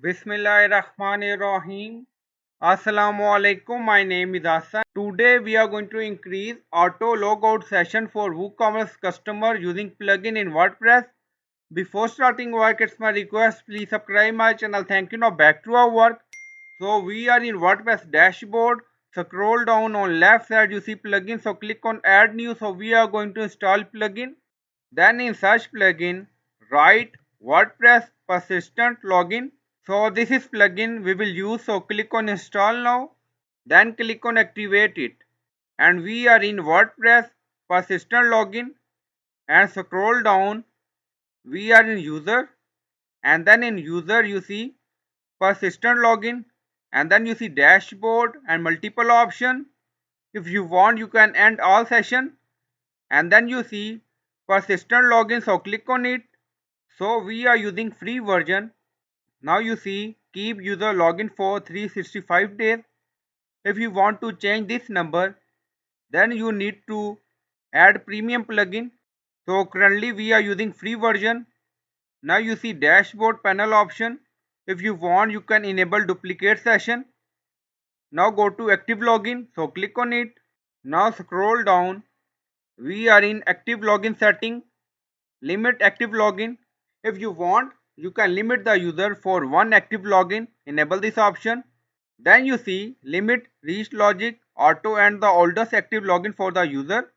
Bismillahirrahmanirrahim. Assalamu alaikum. My name is Hassan. Today we are going to increase auto logout session for WooCommerce customer using plugin in WordPress. Before starting work, it's my request, please subscribe my channel. Thank you. Now back to our work. So we are in WordPress dashboard. Scroll down on left side, you see plugin. So click on add new. So we are going to install plugin. Then in search plugin, write WordPress persistent login. So this is plugin we will use. So click on install now. Then click on activate it. And we are in WordPress persistent login. And scroll down. We are in user. And then in user you see persistent login. And then you see dashboard and multiple option. If you want you can end all session. And then you see persistent login. So click on it. So we are using free version. Now you see keep user login for 365 days. If you want to change this number, then you need to add premium plugin. So currently we are using free version. Now you see dashboard panel option. If you want you can enable duplicate session. Now go to active login. So click on it. Now scroll down. We are in active login setting. Limit active login. If you want, you can limit the user for one active login. Enable this option. Then you see limit reach logic auto and the oldest active login for the user.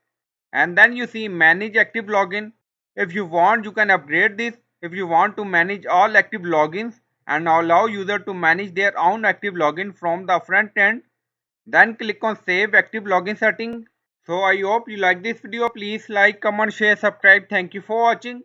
And then you see manage active login. If you want, you can upgrade this. If you want to manage all active logins and allow user to manage their own active login from the front end, then click on save active login setting. So I hope you like this video. Please like, comment, share, subscribe. Thank you for watching.